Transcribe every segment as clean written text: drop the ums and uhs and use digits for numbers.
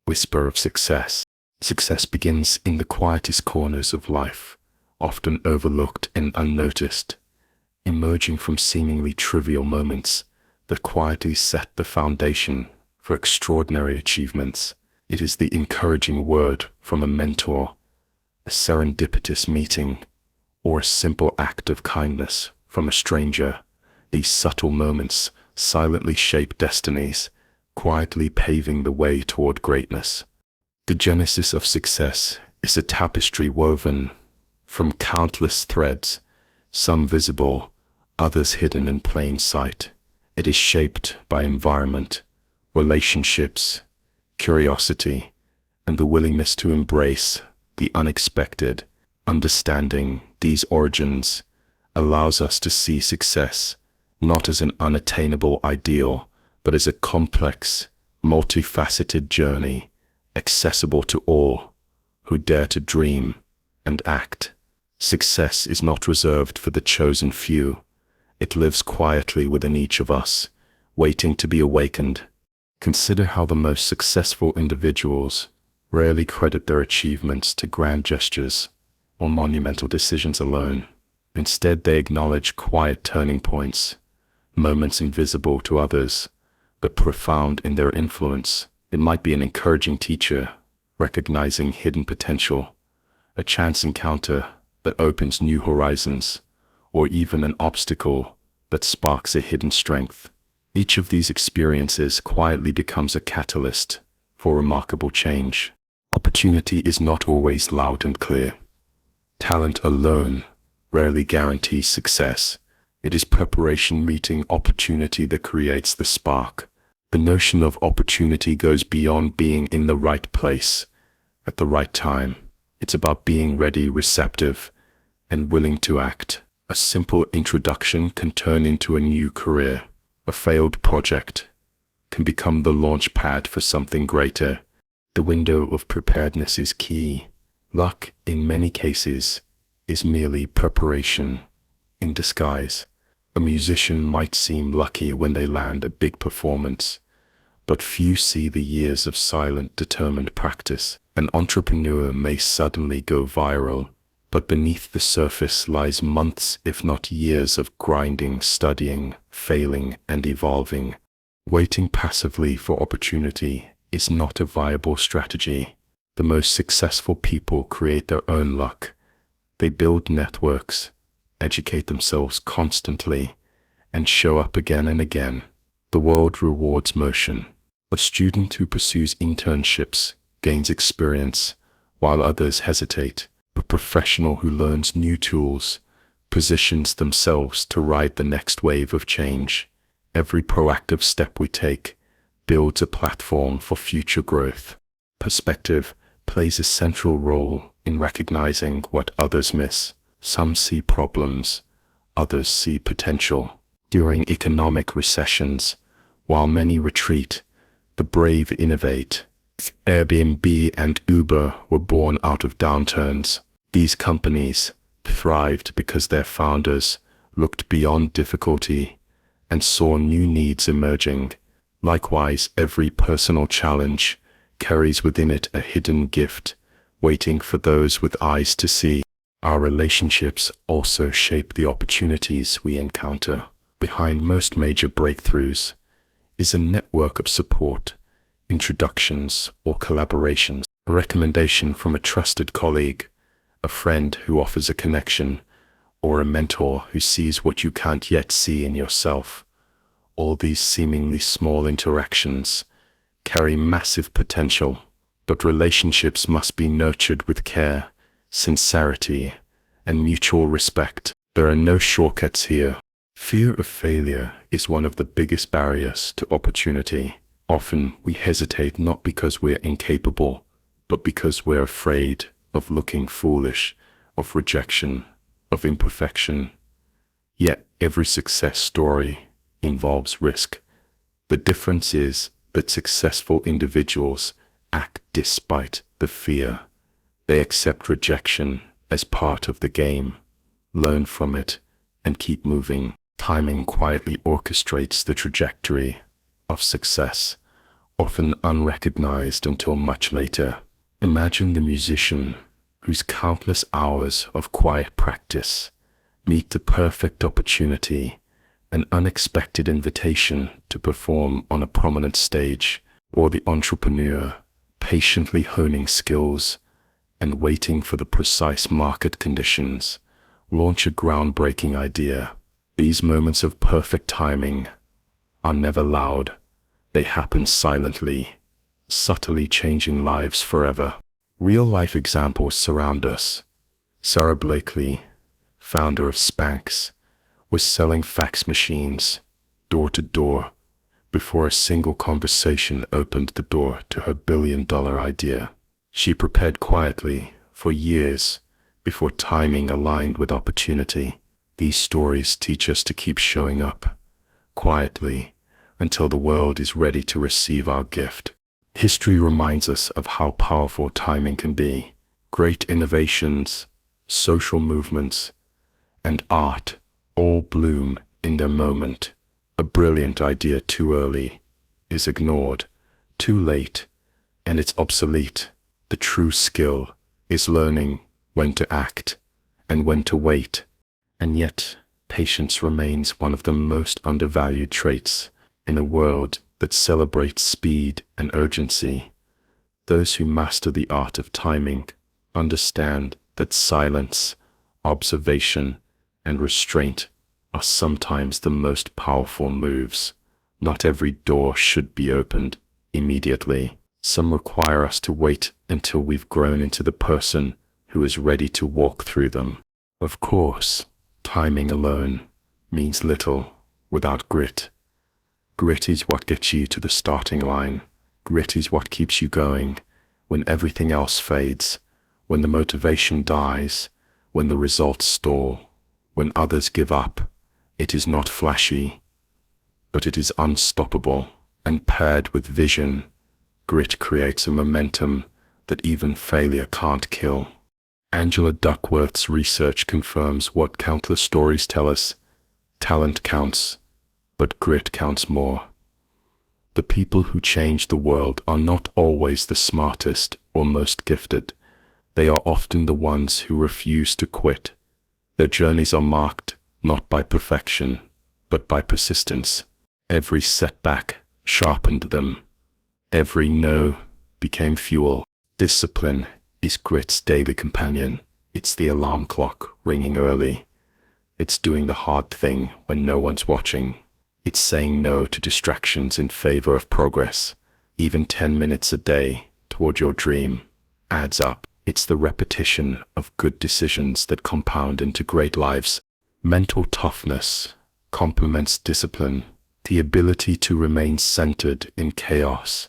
whisper of success. Success begins in the quietest corners of life, often overlooked and unnoticed, emerging from seemingly trivial moments that quietly set the foundation for extraordinary achievements. It is the encouraging word from a mentor, a serendipitous meeting, or a simple act of kindness from a stranger. These subtle moments silently shape destinies, quietly paving the way toward greatness. The genesis of success is a tapestry woven from countless threads, some visible, others hidden in plain sight. It is shaped by environment, relationships, curiosity, and the willingness to embrace the unexpected. Understanding these origins allows us to see success not as an unattainable ideal, but as a complex, multifaceted journey, accessible to all who dare to dream and act. Success is not reserved for the chosen few. It lives quietly within each of us, waiting to be awakened. Consider how the most successful individuals rarely credit their achievements to grand gestures or monumental decisions alone. Instead, they acknowledge quiet turning points, moments invisible to others, but profound in their influence. It might be an encouraging teacher, recognizing hidden potential, a chance encounter that opens new horizons, or even an obstacle that sparks a hidden strength. Each of these experiences quietly becomes a catalyst for remarkable change. Opportunity is not always loud and clear. Talent alone rarely guarantees success. It is preparation meeting opportunity that creates the spark. The notion of opportunity goes beyond being in the right place at the right time. It's about being ready, receptive, and willing to act. A simple introduction can turn into a new career. A failed project can become the launch pad for something greater. The window of preparedness is key. Luck, in many cases, is merely preparation in disguise. A musician might seem lucky when they land a big performance, but few see the years of silent, determined practice. An entrepreneur may suddenly go viral, but beneath the surface lies months, if not years, of grinding, studying, failing, and evolving. Waiting passively for opportunity is not a viable strategy. The most successful people create their own luck. They build networks, educate themselves constantly, and show up again and again. The world rewards motion. A student who pursues internships gains experience, while others hesitate. A professional who learns new tools positions themselves to ride the next wave of change. Every proactive step we take builds a platform for future growth. Perspective plays a central role in recognizing what others miss. Some see problems, others see potential. During economic recessions, while many retreat, the brave innovate. Airbnb and Uber were born out of downturns. These companies thrived because their founders looked beyond difficulty and saw new needs emerging. Likewise, every personal challenge carries within it a hidden gift, waiting for those with eyes to see. Our relationships also shape the opportunities we encounter. Behind most major breakthroughs is a network of support, introductions, or collaborations. A recommendation from a trusted colleague, a friend who offers a connection, or a mentor who sees what you can't yet see in yourself. All these seemingly small interactions carry massive potential, but relationships must be nurtured with care, sincerity, and mutual respect. There are no shortcuts here. Fear of failure is one of the biggest barriers to opportunity. Often we hesitate not because we're incapable, but because we're afraid of looking foolish, of rejection, of imperfection. Yet every success story involves risk. The difference is that successful individuals act despite the fear. They accept rejection as part of the game, learn from it, and keep moving. Timing quietly orchestrates the trajectory of success, often unrecognized until much later. Imagine the musician whose countless hours of quiet practice meet the perfect opportunity, an unexpected invitation to perform on a prominent stage, or the entrepreneur patiently honing skills and waiting for the precise market conditions launch a groundbreaking idea. These moments of perfect timing are never loud. They happen silently, subtly changing lives forever. Real-life examples surround us. Sarah Blakely, founder of Spanx, was selling fax machines door to door before a single conversation opened the door to her billion-dollar idea. She prepared quietly for years before timing aligned with opportunity. These stories teach us to keep showing up quietly until the world is ready to receive our gift. History reminds us of how powerful timing can be. Great innovations, social movements, and art all bloom in their moment. A brilliant idea too early is ignored, too late, and it's obsolete. The true skill is learning when to act and when to wait. And yet, patience remains one of the most undervalued traits in a world that celebrates speed and urgency. Those who master the art of timing understand that silence, observation, and restraint are sometimes the most powerful moves. Not every door should be opened immediately. Some require us to wait until we've grown into the person who is ready to walk through them. Of course, timing alone means little without grit. Grit is what gets you to the starting line. Grit is what keeps you going when everything else fades, when the motivation dies, when the results stall, when others give up. It is not flashy, but it is unstoppable, and paired with vision, grit creates a momentum that even failure can't kill. Angela Duckworth's research confirms what countless stories tell us. Talent counts, but grit counts more. The people who change the world are not always the smartest or most gifted. They are often the ones who refuse to quit. Their journeys are marked not by perfection, but by persistence. Every setback sharpened them. Every no became fuel. Discipline is grit's daily companion. It's the alarm clock ringing early. It's doing the hard thing when no one's watching. It's saying no to distractions in favor of progress. Even 10 minutes a day toward your dream adds up. It's the repetition of good decisions that compound into great lives. Mental toughness complements discipline. The ability to remain centered in chaos,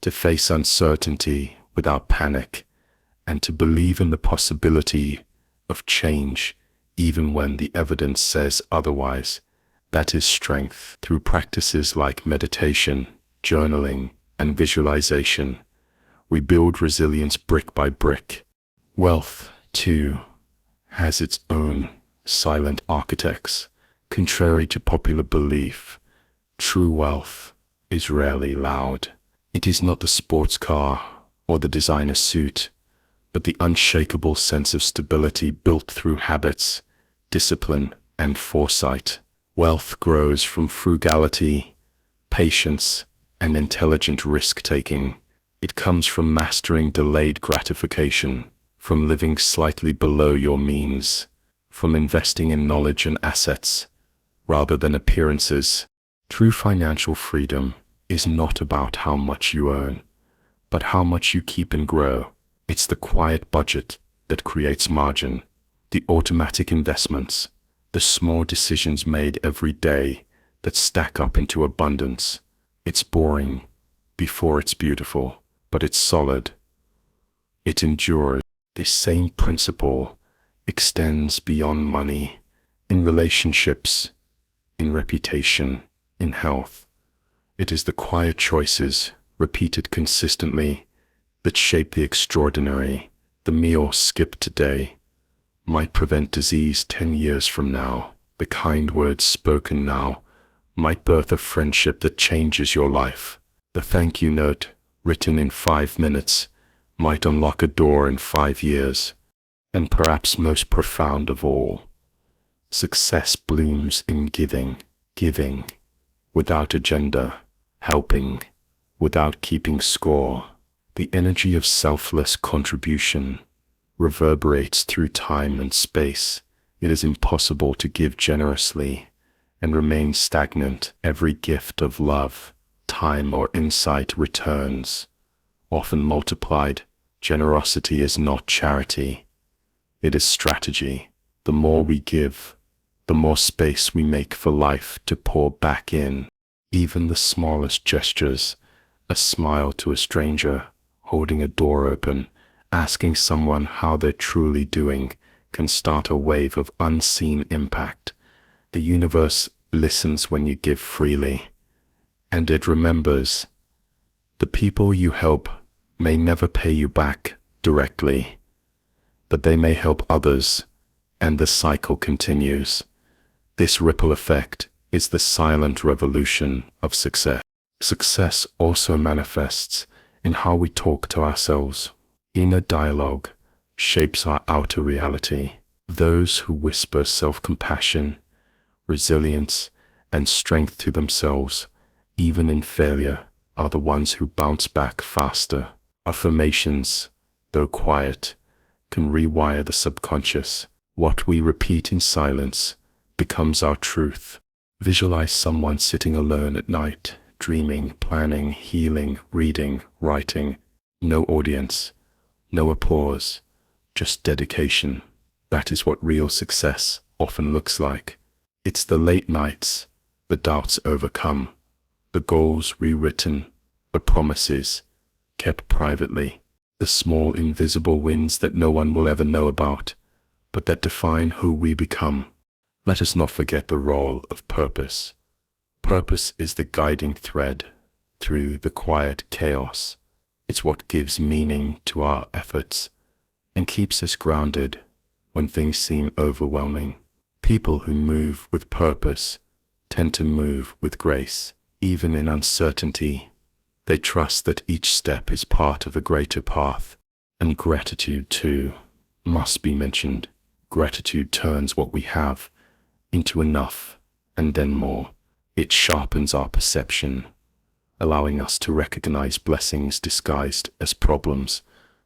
to face uncertainty without panic, and to believe in the possibility of change even when the evidence says otherwise. That is strength. Through practices like meditation, journaling, and visualization, we build resilience brick by brick. Wealth, too, has its own silent architects. Contrary to popular belief, true wealth is rarely loud. It is not the sports car or the designer suit, but the unshakable sense of stability built through habits, discipline, and foresight. Wealth grows from frugality, patience, and intelligent risk-taking. It comes from mastering delayed gratification, from living slightly below your means, from investing in knowledge and assets rather than appearances. True financial freedom is not about how much you earn, but how much you keep and grow. It's the quiet budget that creates margin, the automatic investments, the small decisions made every day that stack up into abundance. It's boring before it's beautiful, but it's solid. It endures. This same principle extends beyond money, in relationships, in reputation, in health. It is the quiet choices, repeated consistently, that shape the extraordinary. The meal skipped today might prevent disease 10 years from now. The kind words spoken now might birth a friendship that changes your life. The thank you note, written in 5 minutes, might unlock a door in 5 years. And perhaps most profound of all, success blooms in giving, giving without agenda, helping without keeping score. The energy of selfless contribution reverberates through time and space. It is impossible to give generously and remain stagnant. Every gift of love, time, or insight returns, often multiplied. Generosity is not charity. It is strategy. The more we give, the more space we make for life to pour back in. Even the smallest gestures, a smile to a stranger, holding a door open, asking someone how they're truly doing, can start a wave of unseen impact. The universe listens when you give freely, and it remembers. The people you help may never pay you back directly, but they may help others, and the cycle continues. This ripple effect is the silent revolution of success. Success also manifests in how we talk to ourselves. Inner dialogue shapes our outer reality. Those who whisper self-compassion, resilience, and strength to themselves, even in failure, are the ones who bounce back faster. Affirmations, though quiet, can rewire the subconscious. What we repeat in silence becomes our truth. Visualize someone sitting alone at night, dreaming, planning, healing, reading, writing. No audience, no applause, just dedication. That is what real success often looks like. It's the late nights, the doubts overcome, the goals rewritten, the promises kept privately, the small invisible wins that no one will ever know about, but that define who we become. Let us not forget the role of purpose. Purpose is the guiding thread through the quiet chaos. It's what gives meaning to our efforts and keeps us grounded when things seem overwhelming. People who move with purpose tend to move with grace. Even in uncertainty, they trust that each step is part of a greater path. And gratitude, too, must be mentioned. Gratitude turns what we have into enough, and then more. It sharpens our perception, allowing us to recognize blessings disguised as problems.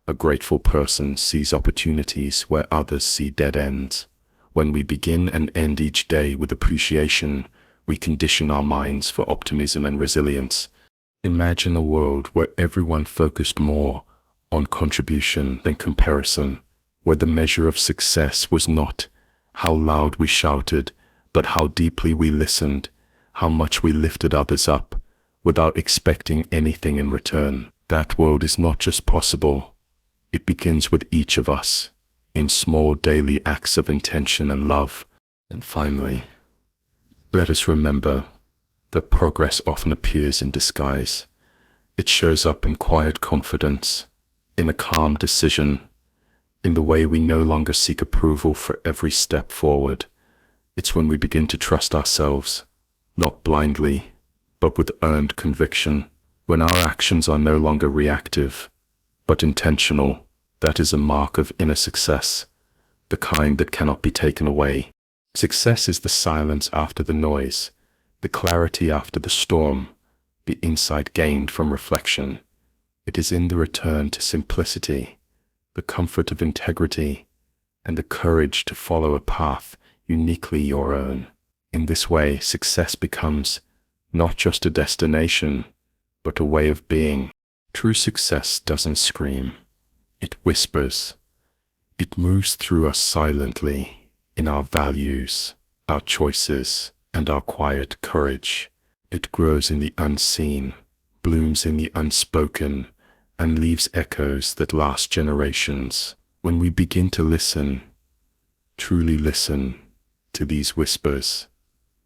A grateful person sees opportunities where others see dead ends. When we begin and end each day with appreciation, we condition our minds for optimism and resilience. Imagine a world where everyone focused more on contribution than comparison, where the measure of success was not how loud we shouted, but how deeply we listened, how much we lifted others up, without expecting anything in return. That world is not just possible, it begins with each of us, in small daily acts of intention and love. And finally, let us remember that progress often appears in disguise. It shows up in quiet confidence, in a calm decision, in the way we no longer seek approval for every step forward. It's when we begin to trust ourselves, not blindly, but with earned conviction. When our actions are no longer reactive, but intentional, that is a mark of inner success, the kind that cannot be taken away. Success is the silence after the noise, the clarity after the storm, the insight gained from reflection. It is in the return to simplicity, the comfort of integrity, and the courage to follow a path uniquely your own. In this way, success becomes not just a destination, but a way of being. True success doesn't scream, it whispers. It moves through us silently, in our values, our choices, and our quiet courage. It grows in the unseen, blooms in the unspoken, and leaves echoes that last generations. When we begin to listen, truly listen, to these whispers,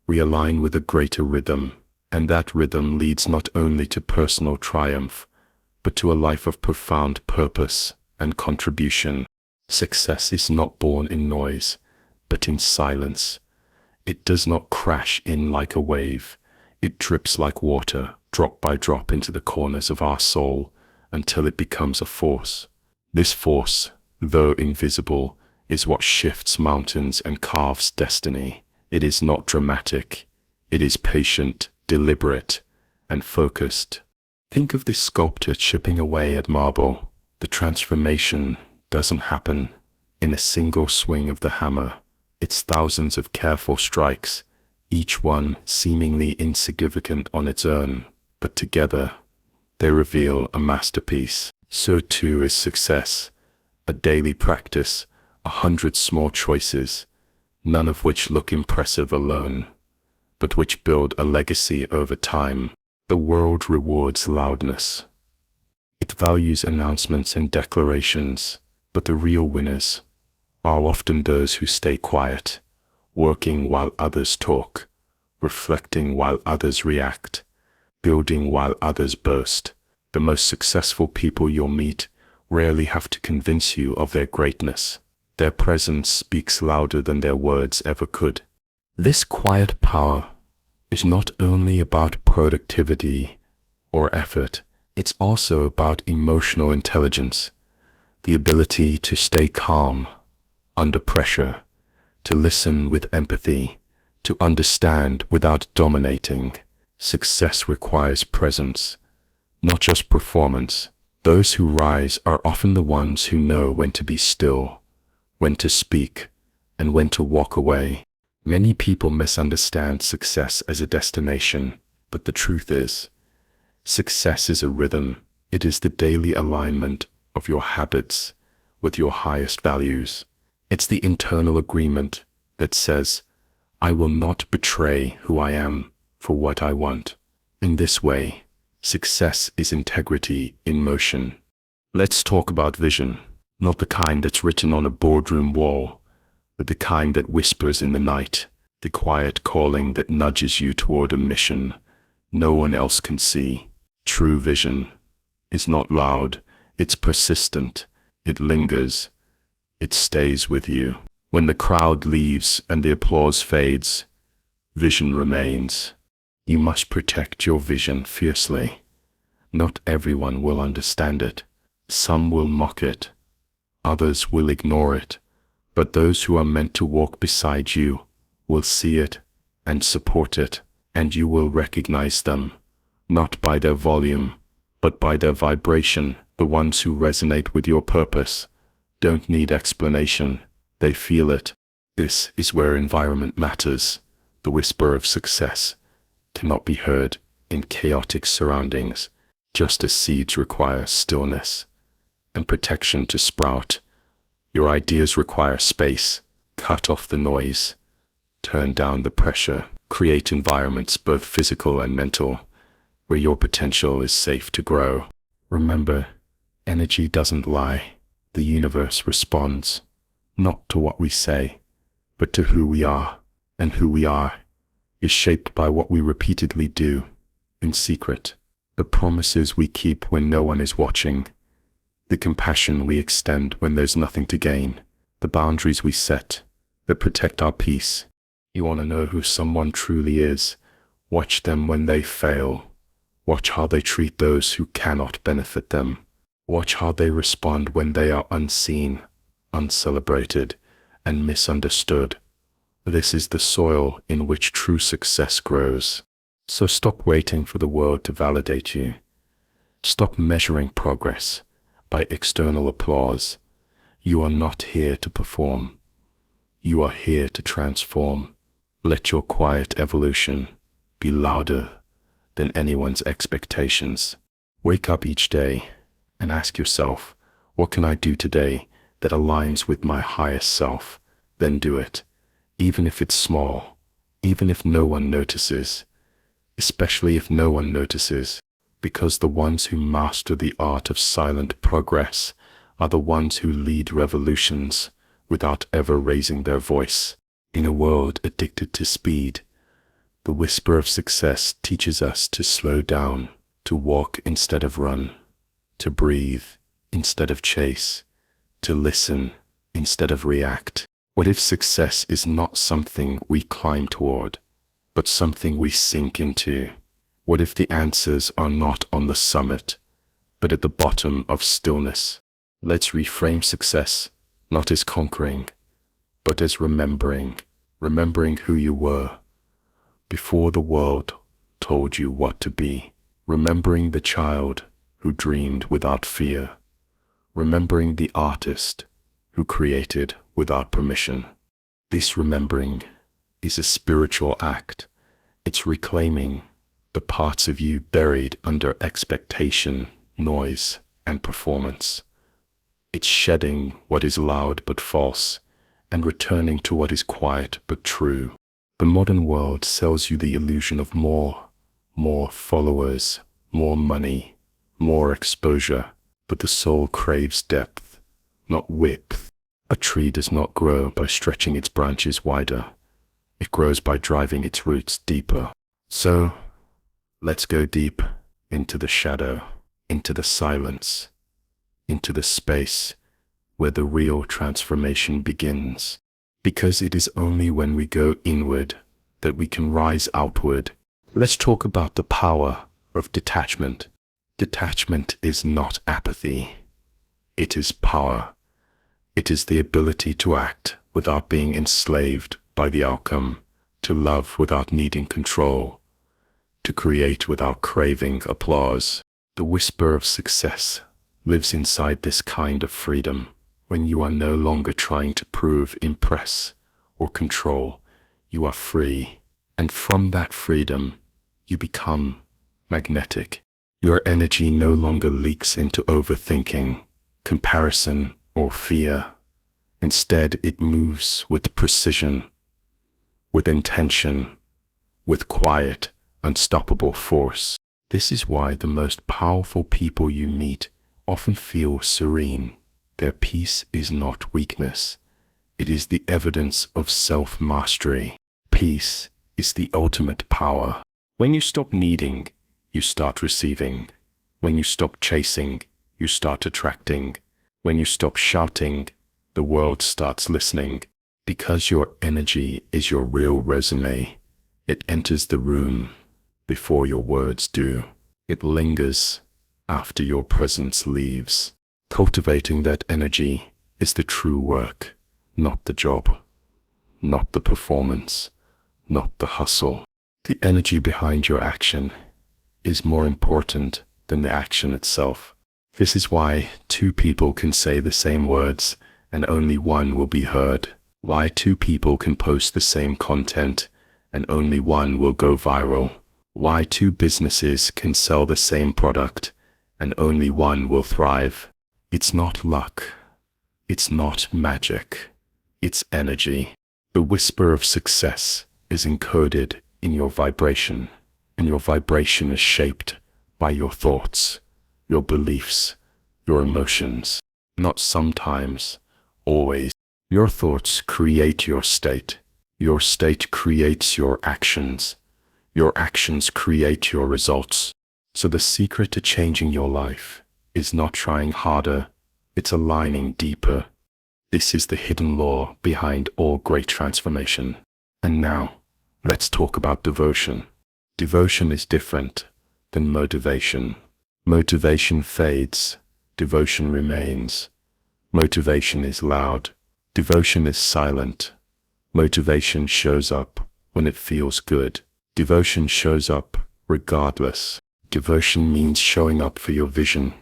we align with a greater rhythm, and that rhythm leads not only to personal triumph, but to a life of profound purpose and contribution. Success is not born in noise, but in silence. It does not crash in like a wave. It drips like water, drop by drop into the corners of our soul until it becomes a force. This force, though invisible, is what shifts mountains and carves destiny. It is not dramatic. It is patient, deliberate, and focused. Think of this sculptor chipping away at marble. The transformation doesn't happen in a single swing of the hammer. It's thousands of careful strikes, each one seemingly insignificant on its own, but together they reveal a masterpiece. So too is success, a daily practice, 100 small choices, none of which look impressive alone, but which build a legacy over time. The world rewards loudness. It values announcements and declarations, but the real winners are often those who stay quiet, working while others talk, reflecting while others react, building while others boast. The most successful people you'll meet rarely have to convince you of their greatness. Their presence speaks louder than their words ever could. This quiet power is not only about productivity or effort, it's also about emotional intelligence, the ability to stay calm under pressure, to listen with empathy, to understand without dominating. Success requires presence, not just performance. Those who rise are often the ones who know when to be still, when to speak, and when to walk away. Many people misunderstand success as a destination, but the truth is, success is a rhythm. It is the daily alignment of your habits with your highest values. It's the internal agreement that says, I will not betray who I am for what I want. In this way, success is integrity in motion. Let's talk about vision, not the kind that's written on a boardroom wall, but the kind that whispers in the night, the quiet calling that nudges you toward a mission no one else can see. True vision is not loud, it's persistent, it lingers, it stays with you. When the crowd leaves and the applause fades, vision remains. You must protect your vision fiercely. Not everyone will understand it. Some will mock it. Others will ignore it. But those who are meant to walk beside you will see it and support it, and you will recognize them, not by their volume, but by their vibration. The ones who resonate with your purpose don't need explanation. They feel it. This is where environment matters. The whisper of success cannot be heard in chaotic surroundings, just as seeds require stillness and protection to sprout. Your ideas require space. Cut off the noise, turn down the pressure, create environments both physical and mental where your potential is safe to grow. Remember, energy doesn't lie. The universe responds, not to what we say, but to who we are, and who we are is shaped by what we repeatedly do in secret, the promises we keep when no one is watching, the compassion we extend when there's nothing to gain, the boundaries we set that protect our peace. You want to know who someone truly is? Watch them when they fail. Watch how they treat those who cannot benefit them. Watch how they respond when they are unseen, uncelebrated, and misunderstood. This is the soil in which true success grows. So stop waiting for the world to validate you. Stop measuring progress by external applause. You are not here to perform. You are here to transform. Let your quiet evolution be louder than anyone's expectations. Wake up each day and ask yourself, what can I do today that aligns with my highest self? Then do it, even if it's small, even if no one notices, especially if no one notices, because the ones who master the art of silent progress are the ones who lead revolutions without ever raising their voice. In a world addicted to speed, the whisper of success teaches us to slow down, to walk instead of run, to breathe instead of chase, to listen instead of react. What if success is not something we climb toward, but something we sink into? What if the answers are not on the summit, but at the bottom of stillness? Let's reframe success, not as conquering, but as remembering who you were before the world told you what to be. Remembering the child who dreamed without fear. Remembering the artist who created without permission. This remembering is a spiritual act. It's reclaiming the parts of you buried under expectation, noise, and performance. It's shedding what is loud but false and returning to what is quiet but true. The modern world sells you the illusion of more followers, more money, more exposure, but the soul craves depth, not width. A tree does not grow by stretching its branches wider. It grows by driving its roots deeper. So, let's go deep into the shadow, into the silence, into the space where the real transformation begins. Because it is only when we go inward that we can rise outward. Let's talk about the power of detachment. Detachment is not apathy. It is power. It is the ability to act without being enslaved by the outcome, to love without needing control, to create without craving applause. The whisper of success lives inside this kind of freedom, when you are no longer trying to prove, impress, or control. You are free, and from that freedom, you become magnetic. Your energy no longer leaks into overthinking, comparison, or fear. Instead, it moves with precision, with intention, with quiet, unstoppable force. This is why the most powerful people you meet often feel serene. Their peace is not weakness. It is the evidence of self-mastery. Peace is the ultimate power. When you stop needing, you start receiving. When you stop chasing, you start attracting. When you stop shouting, the world starts listening. Because your energy is your real resume, it enters the room before your words do. It lingers after your presence leaves. Cultivating that energy is the true work, not the job, not the performance, not the hustle. The energy behind your action is more important than the action itself. This is why two people can say the same words and only one will be heard. Why two people can post the same content and only one will go viral. Why two businesses can sell the same product and only one will thrive. It's not luck. It's not magic. It's energy. The whisper of success is encoded in your vibration, and your vibration is shaped by your thoughts, your beliefs, your emotions. Not sometimes, always. Your thoughts create your state. Your state creates your actions. Your actions create your results. So the secret to changing your life is not trying harder, it's aligning deeper. This is the hidden law behind all great transformation. And now, let's talk about devotion. Devotion is different than motivation. Motivation fades, devotion remains. Motivation is loud, devotion is silent. Motivation shows up when it feels good. Devotion shows up regardless. Devotion means showing up for your vision,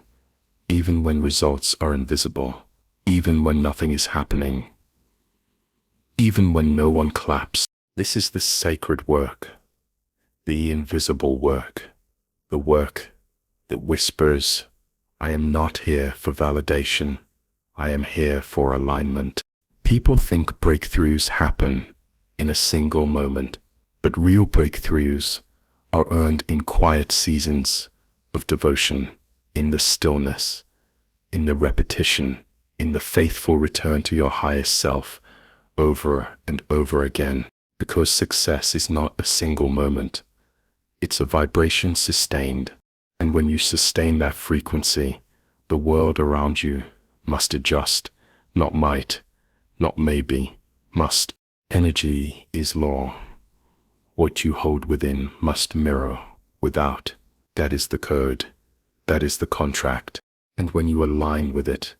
even when results are invisible, even when nothing is happening, even when no one claps. This is the sacred work, the invisible work, the work that whispers, I am not here for validation, I am here for alignment. People think breakthroughs happen in a single moment, but real breakthroughs are earned in quiet seasons of devotion, in the stillness, in the repetition, in the faithful return to your highest self over and over again. Because success is not a single moment. It's a vibration sustained. And when you sustain that frequency, the world around you must adjust, not might, not maybe, must. Energy is law. What you hold within must mirror without. That is the code. That is the contract. And when you align with it,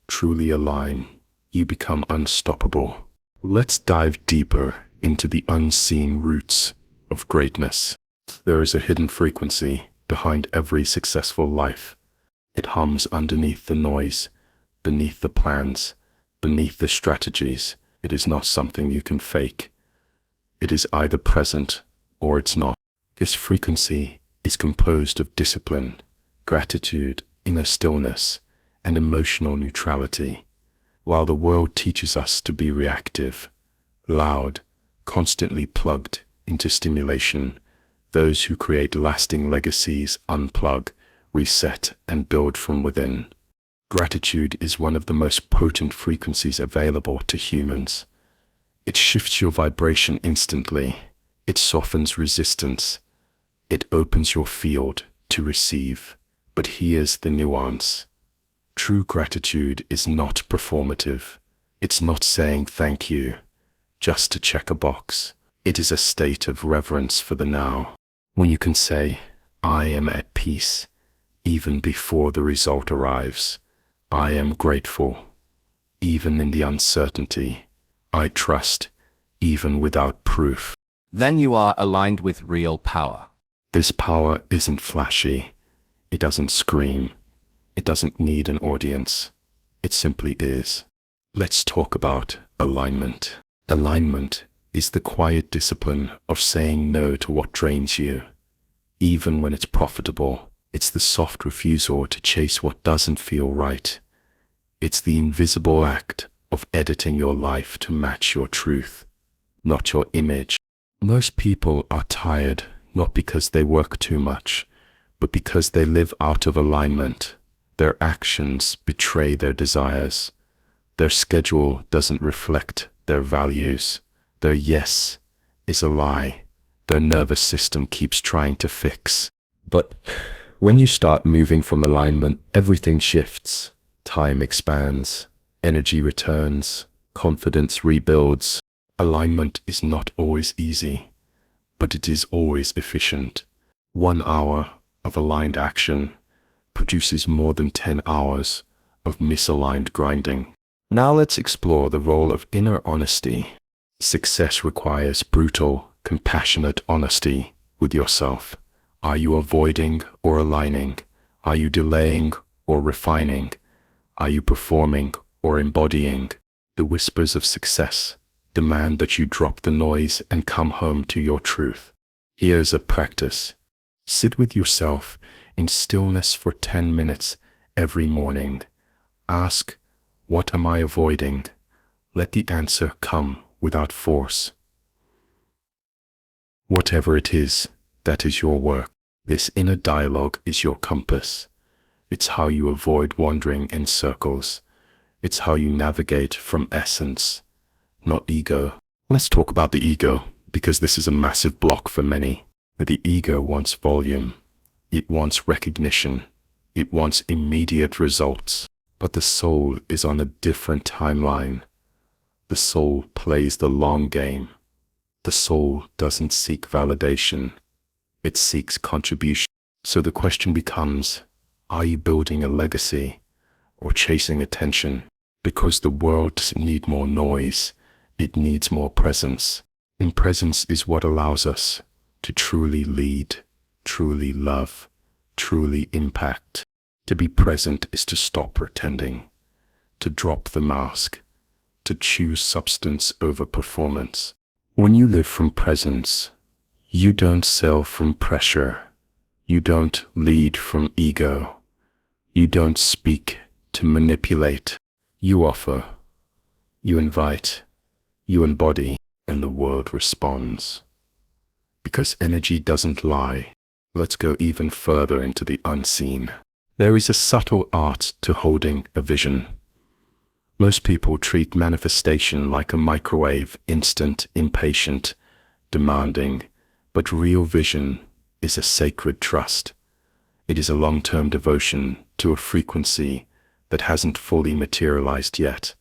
truly align, you become unstoppable. Let's dive deeper into the unseen roots of greatness. There is a hidden frequency behind every successful life. It hums underneath the noise, beneath the plans, beneath the strategies. It is not something you can fake. It is either present or it's not. This frequency is composed of discipline, gratitude, inner stillness, and emotional neutrality. While the world teaches us to be reactive, loud, constantly plugged into stimulation, those who create lasting legacies unplug, reset, and build from within. Gratitude is one of the most potent frequencies available to humans. It shifts your vibration instantly. It softens resistance. It opens your field to receive. But here's the nuance. True gratitude is not performative. It's not saying thank you just to check a box. It is a state of reverence for the now. When you can say, I am at peace, even before the result arrives. I am grateful, even in the uncertainty. I trust, even without proof. Then you are aligned with real power. This power isn't flashy. It doesn't scream. It doesn't need an audience. It simply is. Let's talk about alignment. Alignment is the quiet discipline of saying no to what drains you. Even when it's profitable, it's the soft refusal to chase what doesn't feel right. It's the invisible act of editing your life to match your truth, not your image. Most people are tired not because they work too much, but because they live out of alignment. Their actions betray their desires. Their schedule doesn't reflect their values. Their yes is a lie. Their nervous system keeps trying to fix. But when you start moving from alignment, everything shifts. Time expands, energy returns, confidence rebuilds. Alignment is not always easy, but it is always efficient. 1 hour of aligned action produces more than 10 hours of misaligned grinding. Now let's explore the role of inner honesty. Success requires brutal, compassionate honesty with yourself. Are you avoiding or aligning? Are you delaying or refining? Are you performing or embodying? The whispers of success demand that you drop the noise and come home to your truth. Here's a practice. Sit with yourself in stillness for 10 minutes every morning. Ask, what am I avoiding? Let the answer come without force. Whatever it is, that is your work. This inner dialogue is your compass. It's how you avoid wandering in circles. It's how you navigate from essence, not ego. Let's talk about the ego, because this is a massive block for many. The ego wants volume. It wants recognition. It wants immediate results. But the soul is on a different timeline. The soul plays the long game. The soul doesn't seek validation. It seeks contribution. So the question becomes, are you building a legacy or chasing attention? Because the world doesn't need more noise. It needs more presence. And presence is what allows us to truly lead, truly love, truly impact. To be present is to stop pretending, to drop the mask, to choose substance over performance. When you live from presence, you don't sell from pressure. You don't lead from ego. You don't speak to manipulate. You offer, you invite, you embody, and the world responds. Because energy doesn't lie. Let's go even further into the unseen. There is a subtle art to holding a vision. Most people treat manifestation like a microwave, instant, impatient, demanding, but real vision is a sacred trust. It is a long-term devotion to a frequency that hasn't fully materialized yet.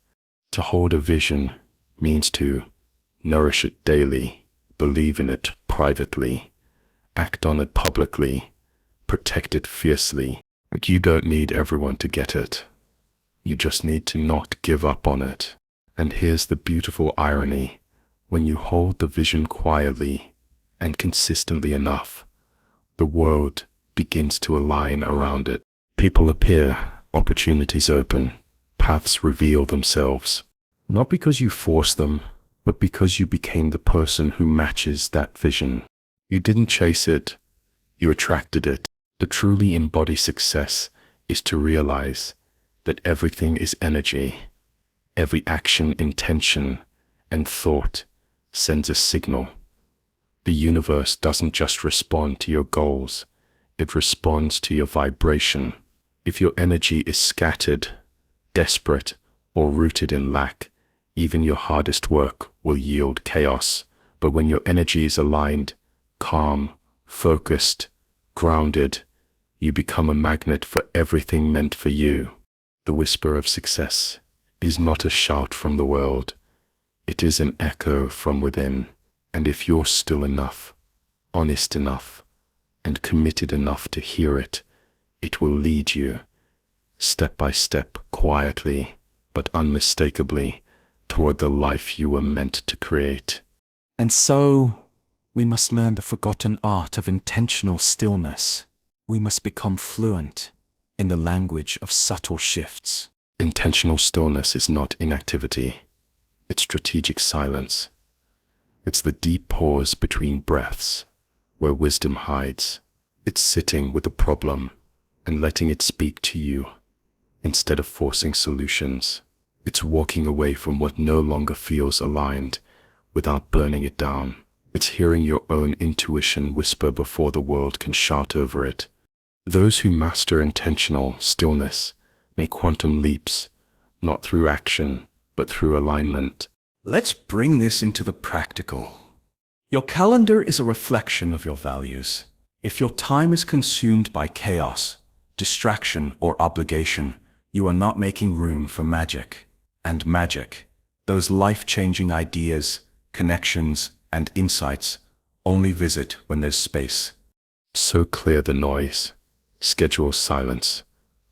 To hold a vision means to nourish it daily, believe in it privately, Act on it publicly. Protect it fiercely. But you don't need everyone to get it. You just need to not give up on it. And here's the beautiful irony. When you hold the vision quietly and consistently enough, the world begins to align around it. People appear, opportunities open, paths reveal themselves. Not because you force them, but because you became the person who matches that vision. You didn't chase it, you attracted it. To truly embody success is to realize that everything is energy. Every action, intention, and thought sends a signal. The universe doesn't just respond to your goals, it responds to your vibration. If your energy is scattered, desperate, or rooted in lack, even your hardest work will yield chaos. But when your energy is aligned, calm, focused, grounded, you become a magnet for everything meant for you. The whisper of success is not a shout from the world. It is an echo from within. And if you're still enough, honest enough, and committed enough to hear it, it will lead you, step by step, quietly, but unmistakably, toward the life you were meant to create. And so, we must learn the forgotten art of intentional stillness. We must become fluent in the language of subtle shifts. Intentional stillness is not inactivity. It's strategic silence. It's the deep pause between breaths, where wisdom hides. It's sitting with a problem and letting it speak to you, instead of forcing solutions. It's walking away from what no longer feels aligned without burning it down. It's hearing your own intuition whisper before the world can shout over it. Those who master intentional stillness make quantum leaps, not through action, but through alignment. Let's bring this into the practical. Your calendar is a reflection of your values. If your time is consumed by chaos, distraction, or obligation, you are not making room for magic. And magic, those life-changing ideas, connections, and insights, only visit when there's space. So clear the noise, schedule silence,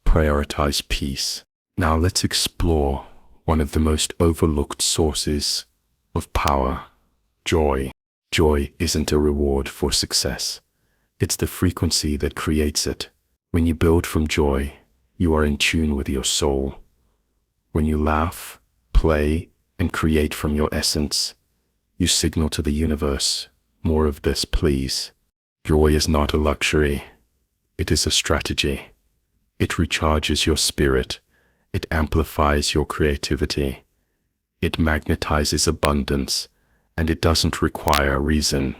prioritize peace. Now let's explore one of the most overlooked sources of power, joy. Joy isn't a reward for success. It's the frequency that creates it. When you build from joy, you are in tune with your soul. When you laugh, play, and create from your essence, you signal to the universe, more of this, please. Joy is not a luxury. It is a strategy. It recharges your spirit. It amplifies your creativity. It magnetizes abundance, and it doesn't require a reason.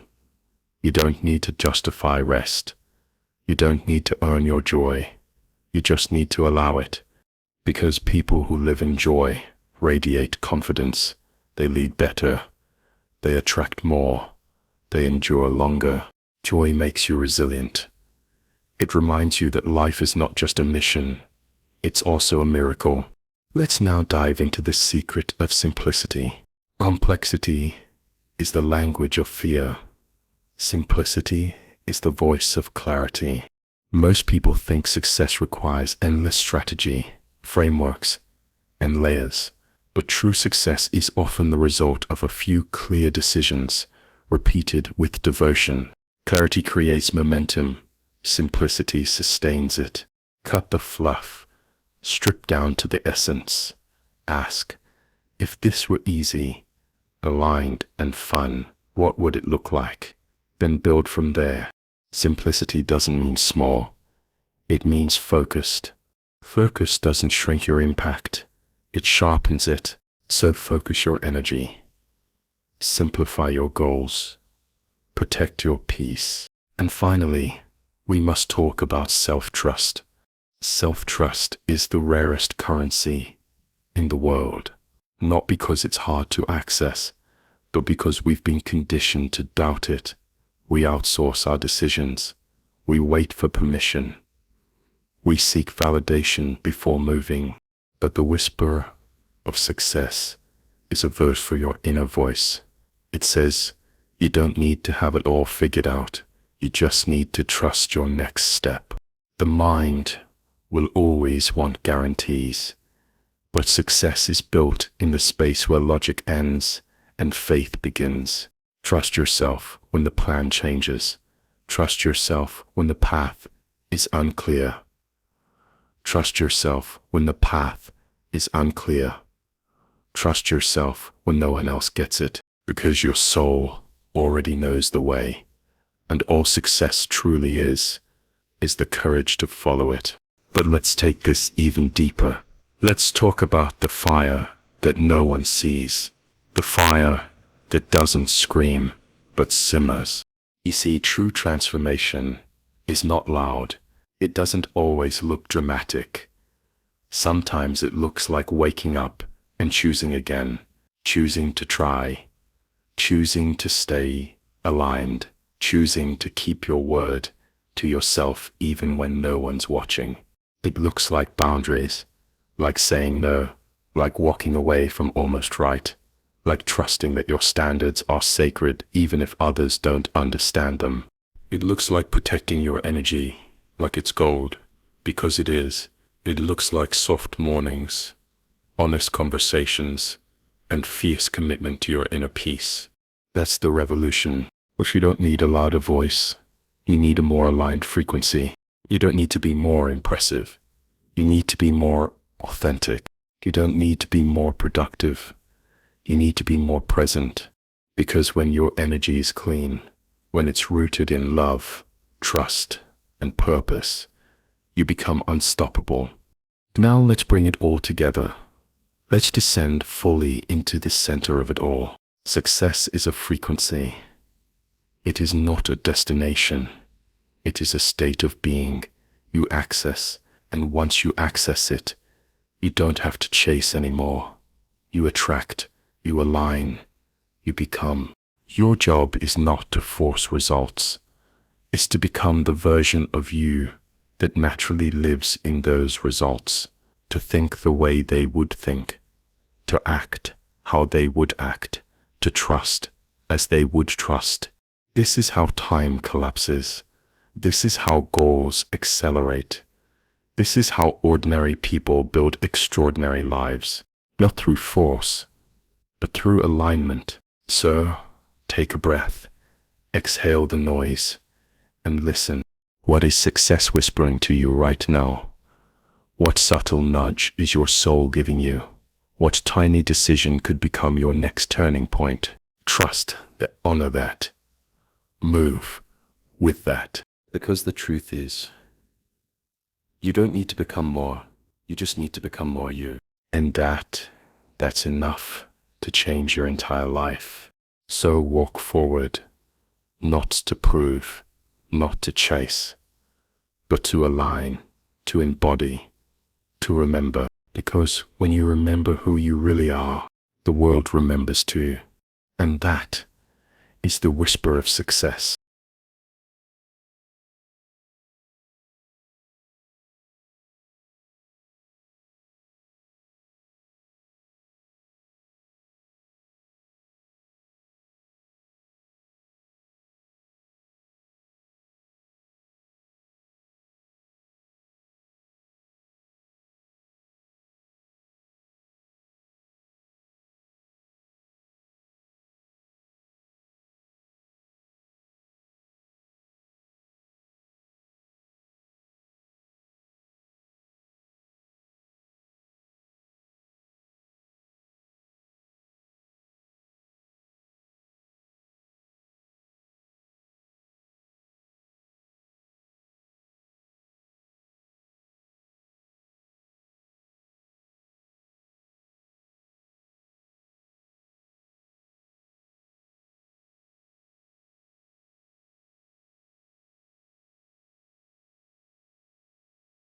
You don't need to justify rest. You don't need to earn your joy. You just need to allow it. Because people who live in joy radiate confidence. They lead better. They attract more. They endure longer. Joy makes you resilient. It reminds you that life is not just a mission. It's also a miracle. Let's now dive into the secret of simplicity. Complexity is the language of fear. Simplicity is the voice of clarity. Most people think success requires endless strategy, frameworks, and layers. But true success is often the result of a few clear decisions, repeated with devotion. Clarity creates momentum. Simplicity sustains it. Cut the fluff. Strip down to the essence. Ask, if this were easy, aligned, and fun, what would it look like? Then build from there. Simplicity doesn't mean small. It means focused. Focus doesn't shrink your impact. It sharpens it. So focus your energy. Simplify your goals. Protect your peace. And finally, we must talk about self-trust. Self-trust is the rarest currency in the world, not because it's hard to access, but because we've been conditioned to doubt it. We outsource our decisions. We wait for permission. We seek validation before moving. But the whisper of success is a verse for your inner voice. It says, you don't need to have it all figured out. You just need to trust your next step. The mind will always want guarantees, but success is built in the space where logic ends and faith begins. Trust yourself when the plan changes. Trust yourself when the path is unclear. Trust yourself when the path is unclear. Trust yourself when no one else gets it, because your soul already knows the way, and all success truly is the courage to follow it. But let's take this even deeper. Let's talk about the fire that no one sees, the fire that doesn't scream, but simmers. You see, true transformation is not loud. It doesn't always look dramatic. Sometimes it looks like waking up and choosing again, choosing to try, choosing to stay aligned, choosing to keep your word to yourself even when no one's watching. It looks like boundaries, like saying no, like walking away from almost right, like trusting that your standards are sacred even if others don't understand them. It looks like protecting your energy, like it's gold, because it is. It looks like soft mornings, honest conversations, and fierce commitment to your inner peace. That's the revolution. But you don't need a louder voice. You need a more aligned frequency. You don't need to be more impressive. You need to be more authentic. You don't need to be more productive. You need to be more present. Because when your energy is clean, when it's rooted in love, trust, and purpose, you become unstoppable. Now let's bring it all together. Let's descend fully into the center of it all. Success is a frequency. It is not a destination. It is a state of being you access, and once you access it, you don't have to chase anymore. You attract, you align, you become. Your job is not to force results. It's to become the version of you that naturally lives in those results, to think the way they would think, to act how they would act, to trust as they would trust. This is how time collapses. This is how goals accelerate. This is how ordinary people build extraordinary lives, not through force, but through alignment. So, take a breath, exhale the noise, and listen. What is success whispering to you right now? What subtle nudge is your soul giving you? What tiny decision could become your next turning point? Trust that, honor that. Move with that. Because the truth is, you don't need to become more. You just need to become more you. And that's enough to change your entire life. So walk forward, not to prove, not to chase, but to align, to embody, to remember. Because when you remember who you really are, the world remembers too. And that is the whisper of success.